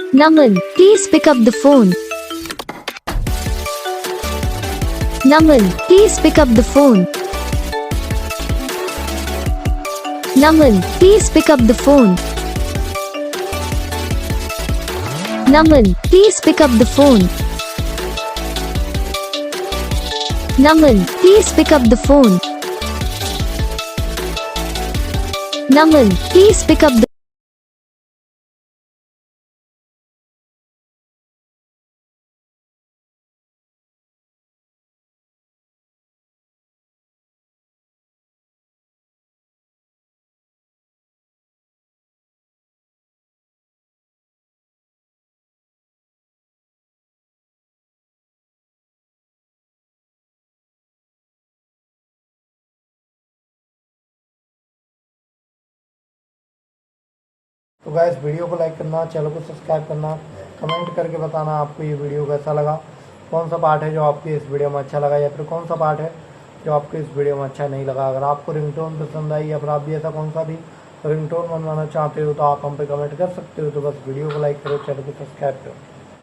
Naman, please pick up the phone. Naman, please pick up the phone. Naman, please pick up the phone. Naman, please pick up the phone. Naman, please pick up the phone. Naman, please pick up the तो guys video को like करना, channel को subscribe करना, comment करके बताना आपको ये video कैसा लगा, कौन सा पार्ट है जो आपको इस वीडियो में अच्छा लगा या फिर कौन सा पार्ट है जो आपको इस वीडियो में अच्छा नहीं लगा। अगर आपको रिंगटोन पसंद आई या फिर आप भी ऐसा कौन सा भी रिंगटोन बनवाना चाहते हो तो आप हम पे कमेंट कर सकते हो। तो बस वीडियो को लाइक करो, चैनल को सब्सक्राइब करो।